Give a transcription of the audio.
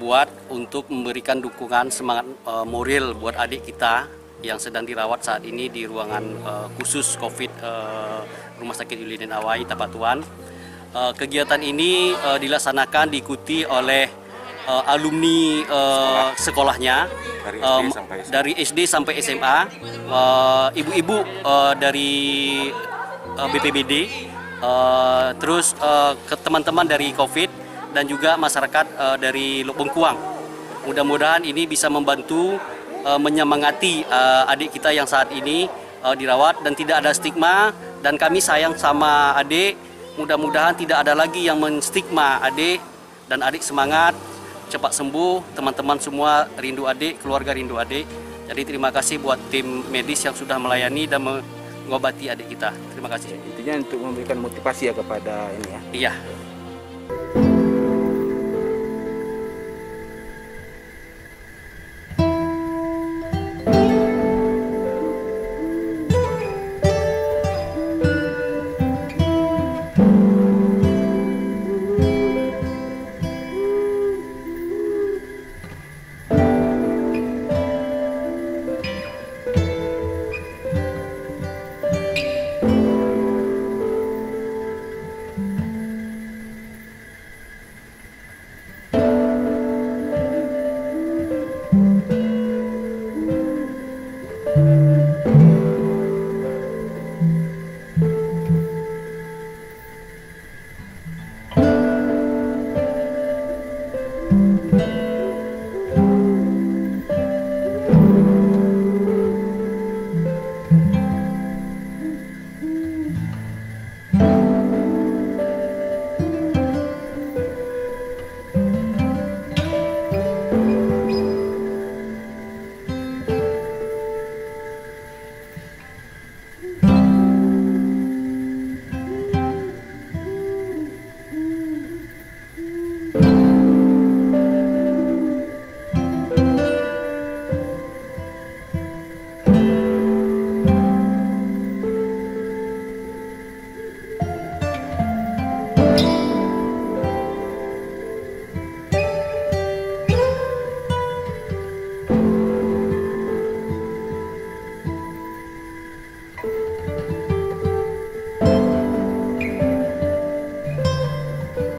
buat untuk memberikan dukungan semangat moral buat adik kita yang sedang dirawat saat ini di ruangan khusus COVID Rumah Sakit Yulinen Awai Tapatuan. Kegiatan ini dilaksanakan diikuti oleh alumni sekolahnya dari SD sampai SMA, ibu-ibu dari BPBD, terus ke teman-teman dari COVID dan juga masyarakat dari Bengkuang. Mudah-mudahan ini bisa membantu menyemangati adik kita yang saat ini dirawat dan tidak ada stigma, dan kami sayang sama adik. Mudah-mudahan tidak ada lagi yang menstigma adik, dan adik semangat, cepat sembuh. Teman-teman semua rindu adik, keluarga rindu adik. Jadi terima kasih buat tim medis yang sudah melayani dan mengobati adik kita. Terima kasih. Intinya untuk memberikan motivasi ya kepada ini ya. Iya.